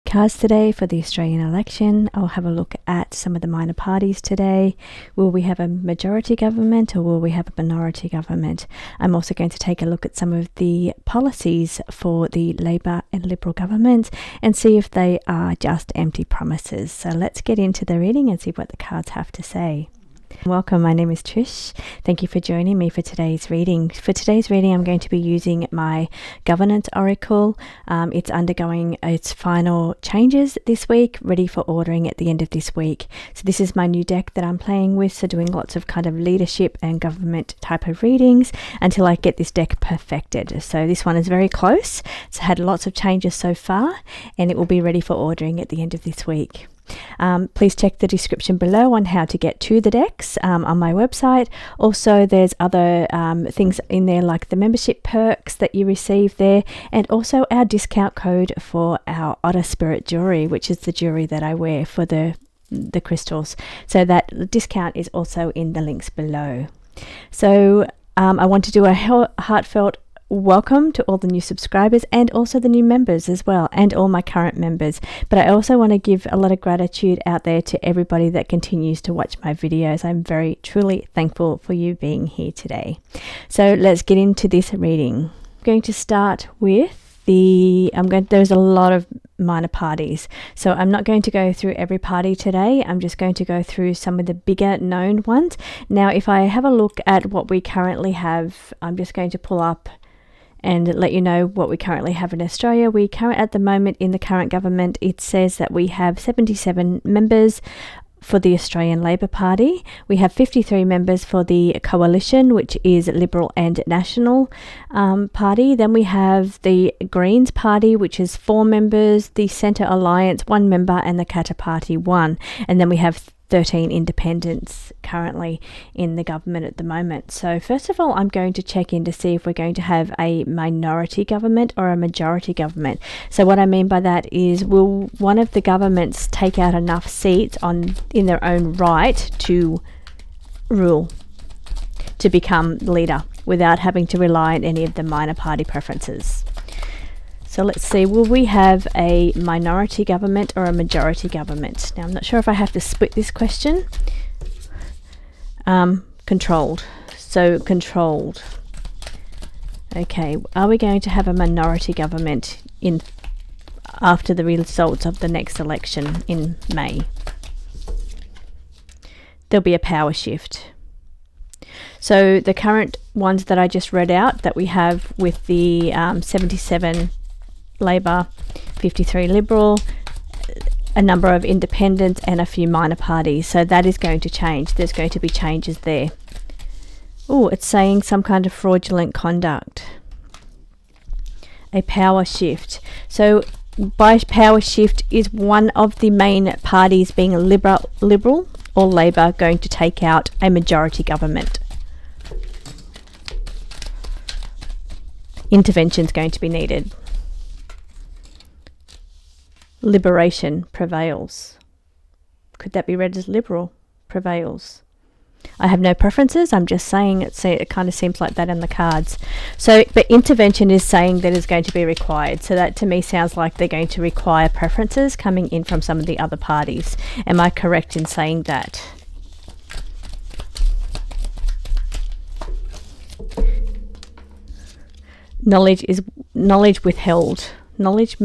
cards today for the Australian election. I'll have a look at some of the minor parties today. Will we have a majority government or will we have a minority government? I'm also going to take a look at some of the policies for the Labor and Liberal governments and see if they are just empty promises. So let's get into the reading and see what the cards have to say. Welcome, my name is Trish. Thank you for joining me for today's reading. For today's reading, I'm going to be using my Governance Oracle. It's undergoing its final changes this week, ready for ordering at the end of this week. So this is my new deck that I'm playing with, so doing lots of kind of leadership and government type of readings until I get this deck perfected. So this one is very close. It's had lots of changes so far, and it will be ready for ordering at the end of this week. Please check the description below on how to get to the decks on my website. Also, there's other things in there like the membership perks that you receive there, and also our discount code for our Otter Spirit jewelry, which is the jewelry that I wear for the crystals. So that discount is also in the links below. So I want to do a heartfelt welcome to all the new subscribers and also the new members as well, and all my current members. But I also want to give a lot of gratitude out there to everybody that continues to watch my videos. I'm very truly thankful for you being here today. So let's get into this reading. I'm going to start with there's a lot of minor parties, so I'm not going to go through every party today. I'm just going to go through some of the bigger known ones. Now, if I have a look at what we currently have, I'm just going to pull up and let you know what we currently have in Australia. At the moment in the current government, it says that we have 77 members for the Australian Labor Party. We have 53 members for the Coalition, which is Liberal and National Party. Then we have the Greens Party, which is 4 members, the Centre Alliance 1 member, and the Katter Party 1. And then we have 13 independents currently in the government at the moment. So first of all, I'm going to check in to see if we're going to have a minority government or a majority government. So what I mean by that is, will one of the governments take out enough seats in their own right to rule, to become leader, without having to rely on any of the minor party preferences? So let's see, will we have a minority government or a majority government? Now, I'm not sure if I have to split this question. Controlled. So controlled. Okay, are we going to have a minority government after the results of the next election in May? There'll be a power shift. So the current ones that I just read out that we have with the 77 Labor, 53 Liberal, a number of independents, and a few minor parties. So that is going to change. There's going to be changes there. Oh, it's saying some kind of fraudulent conduct. A power shift. So by power shift, is one of the main parties, being a Liberal or Labor, going to take out a majority government? Intervention is going to be needed. Liberation prevails. Could that be read as Liberal prevails? I have no preferences. I'm just saying it kind of seems like that in the cards. So, but intervention is saying that is going to be required. So that to me sounds like they're going to require preferences coming in from some of the other parties. Am I correct in saying that? Knowledge withheld. Knowledge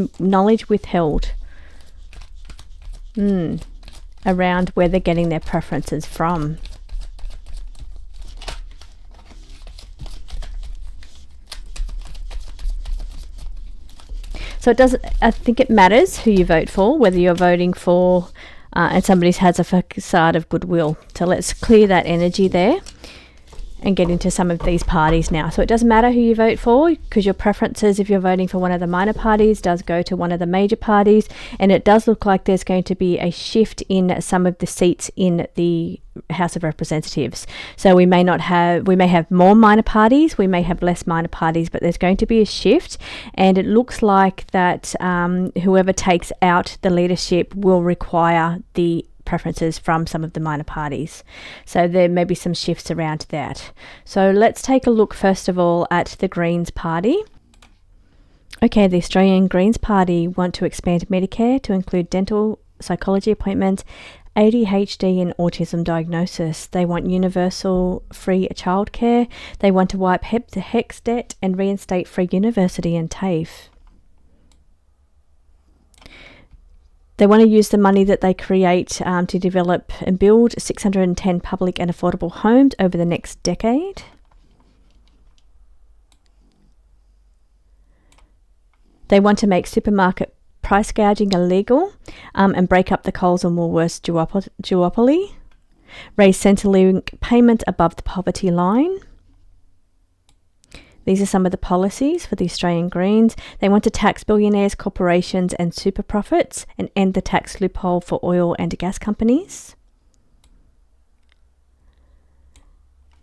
withheld. Around where they're getting their preferences from. So I think it matters who you vote for, whether you're voting for and somebody has a facade of goodwill. So let's clear that energy there and get into some of these parties now. So it doesn't matter who you vote for, because your preferences, if you're voting for one of the minor parties, does go to one of the major parties. And it does look like there's going to be a shift in some of the seats in the House of Representatives. So we may have more minor parties, we may have less minor parties, but there's going to be a shift. And it looks like that whoever takes out the leadership will require the preferences from some of the minor parties. So there may be some shifts around that. So let's take a look first of all at the Greens Party. Okay, the Australian Greens Party want to expand Medicare to include dental psychology appointments, ADHD and autism diagnosis. They want universal free childcare. They want to wipe HECS debt and reinstate free university and TAFE. They want to use the money that they create to develop and build 610 public and affordable homes over the next decade. They want to make supermarket price gouging illegal and break up the Coles and Woolworths duopoly. Raise Centrelink payment above the poverty line. These are some of the policies for the Australian Greens. They want to tax billionaires, corporations and super profits and end the tax loophole for oil and gas companies.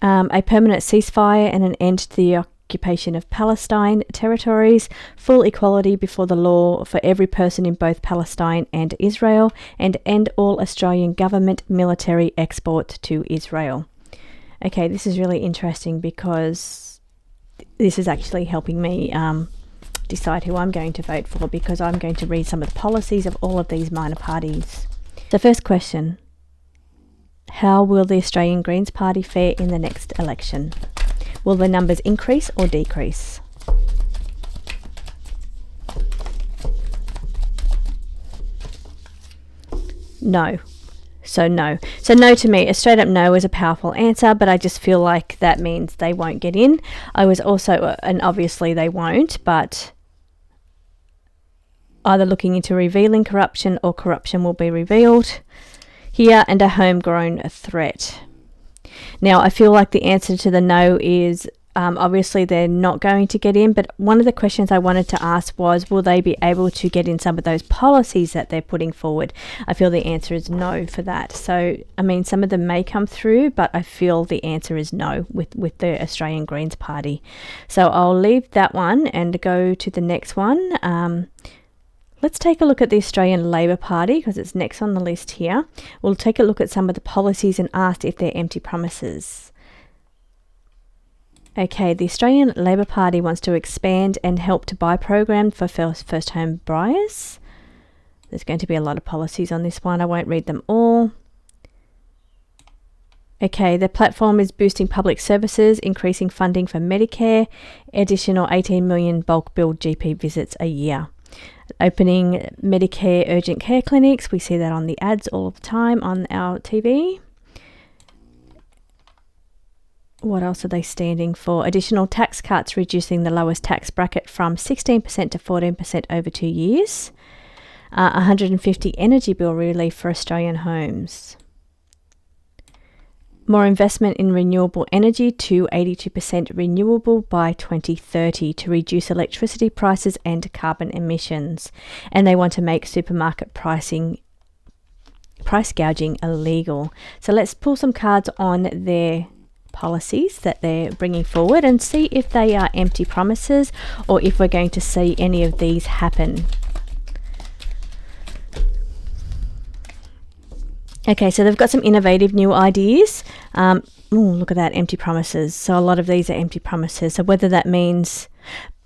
A permanent ceasefire and an end to the occupation of Palestine territories, full equality before the law for every person in both Palestine and Israel, and end all Australian government military export to Israel. Okay, this is really interesting because this is actually helping me decide who I'm going to vote for, because I'm going to read some of the policies of all of these minor parties. The first question: how will the Australian Greens Party fare in the next election? Will the numbers increase or decrease? No. So no. So no to me, a straight up no is a powerful answer, but I just feel like that means they won't get in. I was also, and obviously they won't, but either looking into revealing corruption or corruption will be revealed here, and a homegrown threat. Now, I feel like the answer to the no is obviously they're not going to get in, but one of the questions I wanted to ask was, will they be able to get in some of those policies that they're putting forward? I feel the answer is no for that. So, I mean, some of them may come through, but I feel the answer is no with the Australian Greens Party. So I'll leave that one and go to the next one. Let's take a look at the Australian Labor Party, because it's next on the list here. We'll take a look at some of the policies and ask if they're empty promises. Okay, the Australian Labor Party wants to expand and help to buy program for first home buyers. There's going to be a lot of policies on this one. I won't read them all. Okay, the platform is boosting public services, increasing funding for Medicare, additional 18 million bulk billed GP visits a year. Opening Medicare urgent care clinics. We see that on the ads all the time on our TV. What else are they standing for? Additional tax cuts, reducing the lowest tax bracket from 16% to 14% over 2 years. 150 energy bill relief for Australian homes. More investment in renewable energy to 82% renewable by 2030 to reduce electricity prices and carbon emissions. And they want to make supermarket price gouging illegal. So let's pull some cards on their policies that they're bringing forward and see if they are empty promises or if we're going to see any of these happen. Okay, so they've got some innovative new ideas. Look at that, empty promises. So a lot of these are empty promises. So whether that means,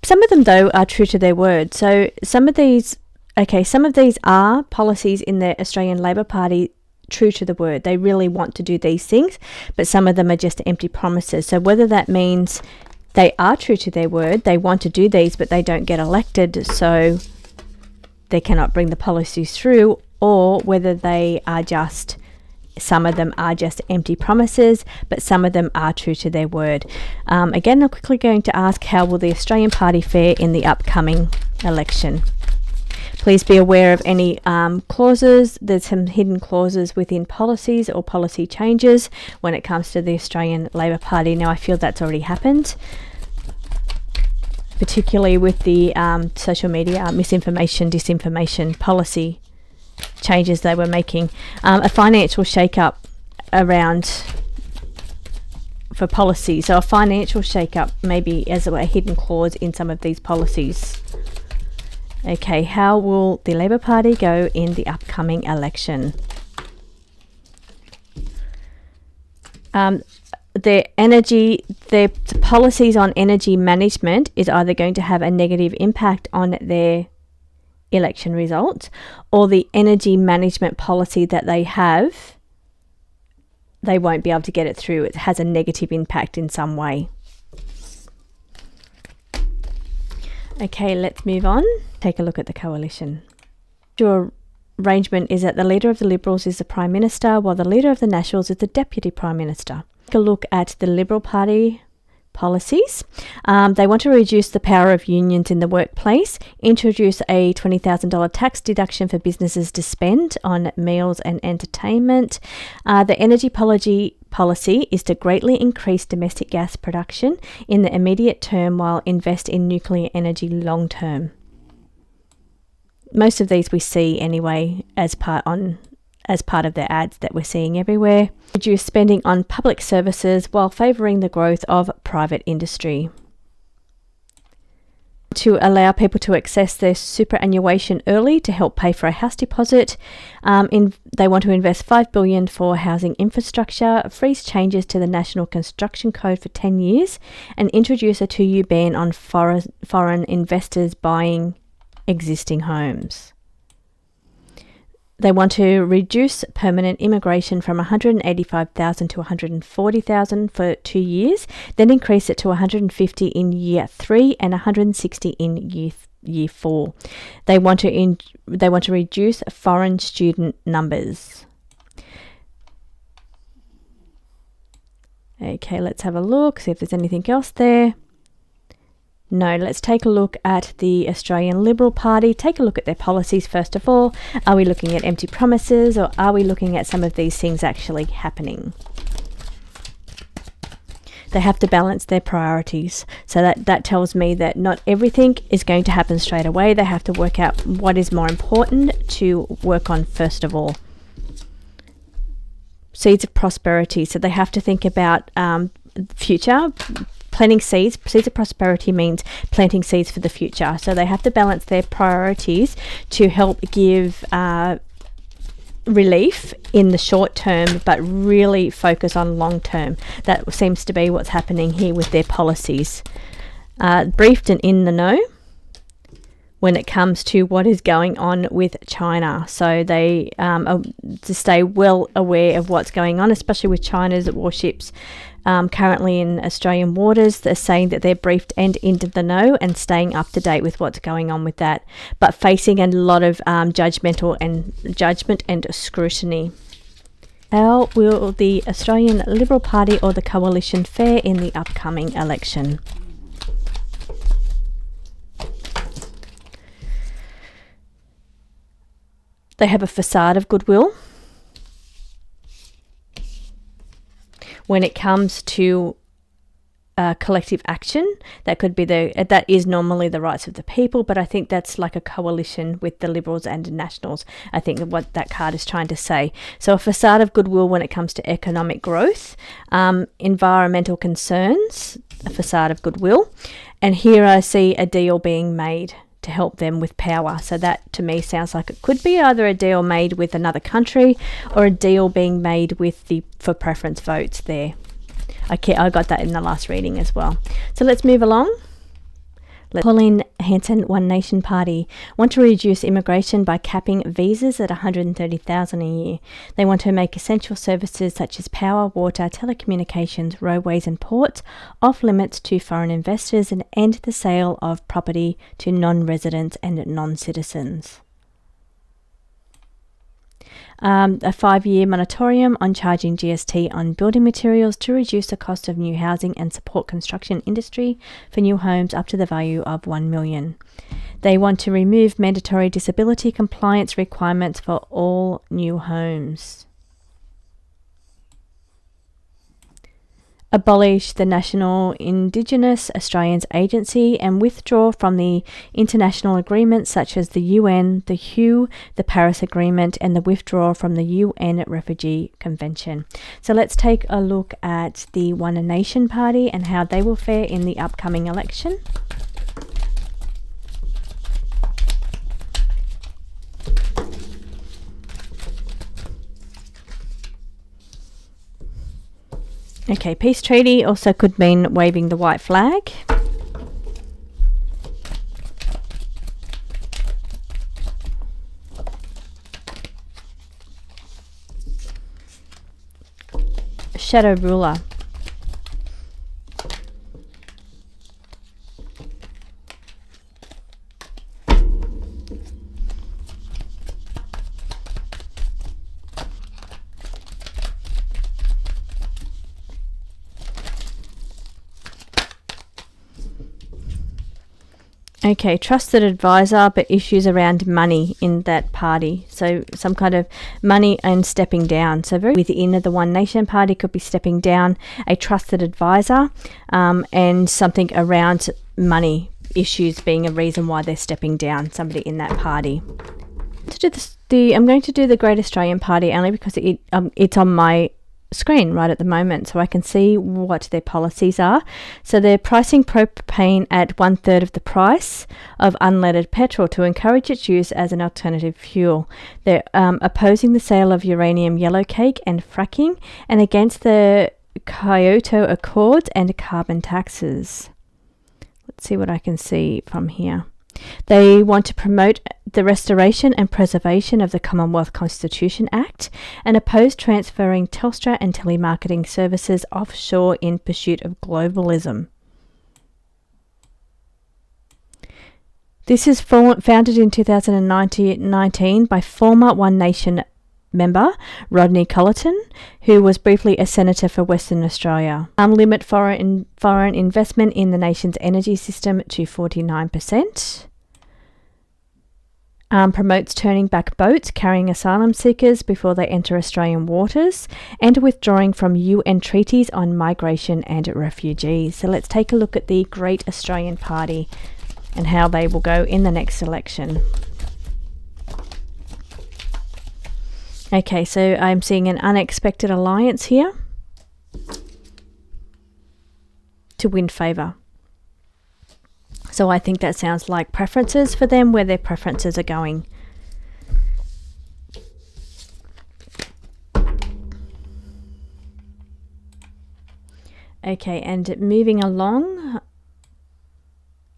some of them though are true to their word. So some of these are policies in the Australian Labor Party true to the word. They really want to do these things, but some of them are just empty promises. So whether that means they are true to their word, they want to do these, but they don't get elected, so they cannot bring the policies through, or whether they are just, some of them are just empty promises, but some of them are true to their word. Again, I'm quickly going to ask, how will the Australian Party fare in the upcoming election? Please be aware of any clauses. There's some hidden clauses within policies or policy changes when it comes to the Australian Labor Party. Now, I feel that's already happened, particularly with the social media misinformation, disinformation policy changes they were making. A financial shake-up around for policy. So a financial shake-up maybe as a hidden clause in some of these policies. Okay, how will the Labor Party go in the upcoming election? their policies on energy management is either going to have a negative impact on their election results, or the energy management policy that they have, they won't be able to get it through. It has a negative impact in some way. Okay, let's move on. Take a look at the coalition. Your arrangement is that the leader of the Liberals is the Prime Minister, while the leader of the Nationals is the Deputy Prime Minister. Take a look at the Liberal Party policies. They want to reduce the power of unions in the workplace, introduce a $20,000 tax deduction for businesses to spend on meals and entertainment. The energy policy is to greatly increase domestic gas production in the immediate term while invest in nuclear energy long term. Most of these we see anyway as part of their ads that we're seeing everywhere. Reduce spending on public services while favouring the growth of private industry. To allow people to access their superannuation early to help pay for a house deposit. They want to invest $5 billion for housing infrastructure, freeze changes to the National Construction Code for 10 years, and introduce a 2-year ban on foreign investors buying existing homes. They want to reduce permanent immigration from 185,000 to 140,000 for 2 years, then increase it to 150 in year 3 and 160 in year 4. They want to reduce foreign student numbers. Okay, let's have a look, see if there's anything else there. No, let's take a look at the Australian Liberal Party. Take a look at their policies first of all. Are we looking at empty promises, or are we looking at some of these things actually happening? They have to balance their priorities. So that tells me that not everything is going to happen straight away. They have to work out what is more important to work on first of all. Seeds of prosperity. So they have to think about future. Planting seeds of prosperity means planting seeds for the future. So they have to balance their priorities to help give relief in the short term, but really focus on long term. That seems to be what's happening here with their policies. Briefed and in the know when it comes to what is going on with China. So they to stay well aware of what's going on, especially with China's warships currently in Australian waters. They're saying that they're briefed and into the know and staying up to date with what's going on with that, but facing a lot of judgment and scrutiny. How will the Australian Liberal Party or the Coalition fare in the upcoming election? They have a facade of goodwill. When it comes to collective action, that is normally the rights of the people, but I think that's like a coalition with the Liberals and the Nationals. I think what that card is trying to say. So a facade of goodwill when it comes to economic growth, environmental concerns, a facade of goodwill, and here I see a deal being made to help them with power. So that to me sounds like it could be either a deal made with another country or a deal being made with the for preference votes there. I got that in the last reading as well. So let's move along. Pauline Hanson, One Nation Party, want to reduce immigration by capping visas at 130,000 a year. They want to make essential services such as power, water, telecommunications, roadways and ports off limits to foreign investors and end the sale of property to non-residents and non-citizens. A 5-year moratorium on charging GST on building materials to reduce the cost of new housing and support construction industry for new homes up to the value of $1 million. They want to remove mandatory disability compliance requirements for all new homes. Abolish the National Indigenous Australians Agency and withdraw from the international agreements such as the UN, the WHO, the Paris Agreement, and the withdrawal from the UN Refugee Convention. So let's take a look at the One Nation Party and how they will fare in the upcoming election. Okay, peace treaty also could mean waving the white flag. Shadow ruler. Okay, trusted advisor, but issues around money in that party. So some kind of money and stepping down. So very within the One Nation party could be stepping down, a trusted advisor, and something around money issues being a reason why they're stepping down, somebody in that party. To do this, I'm going to do the Great Australian Party only because it's on my screen right at the moment, so I can see what their policies are. So they're pricing propane at 1/3 of the price of unleaded petrol to encourage its use as an alternative fuel. They're opposing the sale of uranium yellowcake and fracking, and against the Kyoto Accords and carbon taxes. Let's see what I can see from here. They want to promote the restoration and preservation of the Commonwealth Constitution Act and oppose transferring Telstra and telemarketing services offshore in pursuit of globalism. This is founded in 2019 by former One Nation member Rodney Colleton, who was briefly a senator for Western Australia. Limit foreign investment in the nation's energy system to 49%. Promotes turning back boats carrying asylum seekers before they enter Australian waters, and withdrawing from UN treaties on migration and refugees. So let's take a look at the Great Australian Party and how they will go in the next election. Okay, so I'm seeing an unexpected alliance here to win favour. So I think that sounds like preferences for them, where their preferences are going. Okay, and moving along,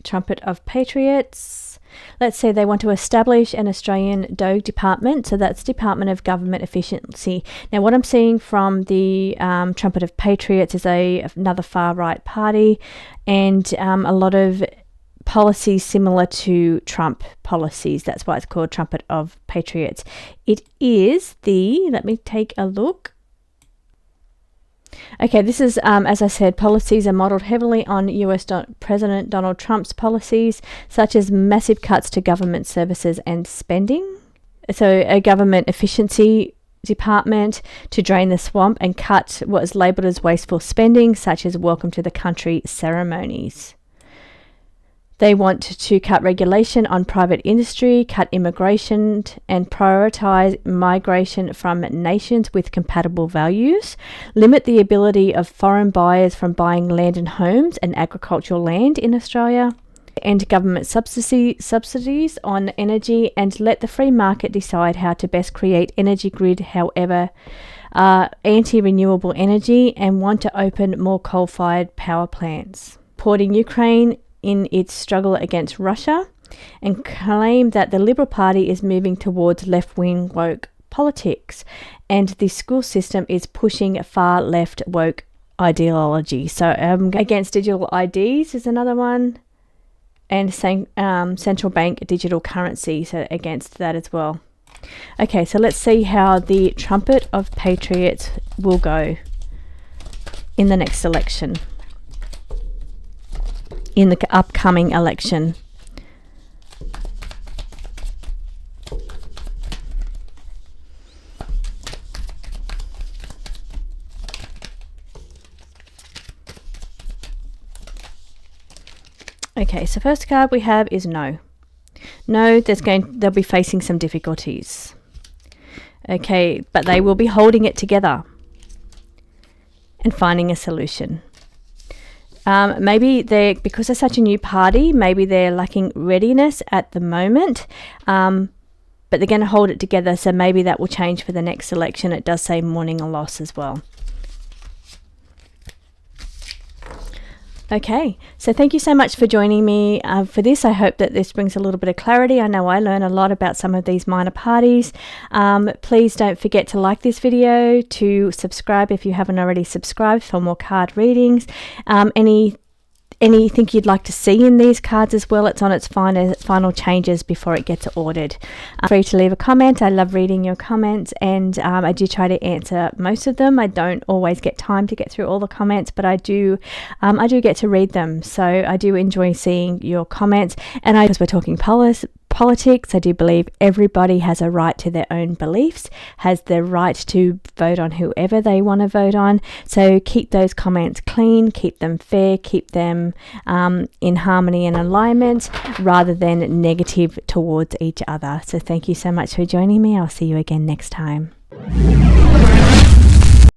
Trumpet of Patriots. Let's say they want to establish an Australian DOGE department, so that's Department of Government Efficiency. Now, what I'm seeing from the Trumpet of Patriots is another far-right party, and a lot of policies similar to Trump policies. That's why it's called Trumpet of Patriots. It is let me take a look. Okay, this is, as I said, policies are modelled heavily on US President Donald Trump's policies, such as massive cuts to government services and spending. So a government efficiency department to drain the swamp and cut what is labelled as wasteful spending, such as welcome to the country ceremonies. They want to cut regulation on private industry, cut immigration, and prioritise migration from nations with compatible values, limit the ability of foreign buyers from buying land and homes and agricultural land in Australia, end government subsidies on energy, and let the free market decide how to best create energy grid, however, anti-renewable energy, and want to open more coal-fired power plants. Supporting Ukraine in its struggle against Russia, and claim that the Liberal Party is moving towards left-wing woke politics, and the school system is pushing far left woke ideology. So against digital IDs is another one, and central bank digital currency, so against that as well. Okay, so let's see how the Trumpet of Patriots will go in the next election. In the upcoming election. Okay, so first card we have is no. No, they'll be facing some difficulties. Okay, but they will be holding it together and finding a solution. Maybe because they're such a new party, maybe they're lacking readiness at the moment, but they're going to hold it together, so maybe that will change for the next election. It does say mourning a loss as well. Okay, so thank you so much for joining me for this. I hope that this brings a little bit of clarity. I know I learn a lot about some of these minor parties. Please don't forget to like this video, to subscribe if you haven't already subscribed for more card readings. Anything you'd like to see in these cards as well, it's on its final changes before it gets ordered. Free to leave a comment. I love reading your comments, and I do try to answer most of them. I don't always get time to get through all the comments, but I do get to read them, so I do enjoy seeing your comments. And because we're talking politics, I do believe everybody has a right to their own beliefs, has the right to vote on whoever they want to vote on. So keep those comments clean, keep them fair, keep them in harmony and alignment, rather than negative towards each other. So thank you so much for joining me. I'll see you again next time.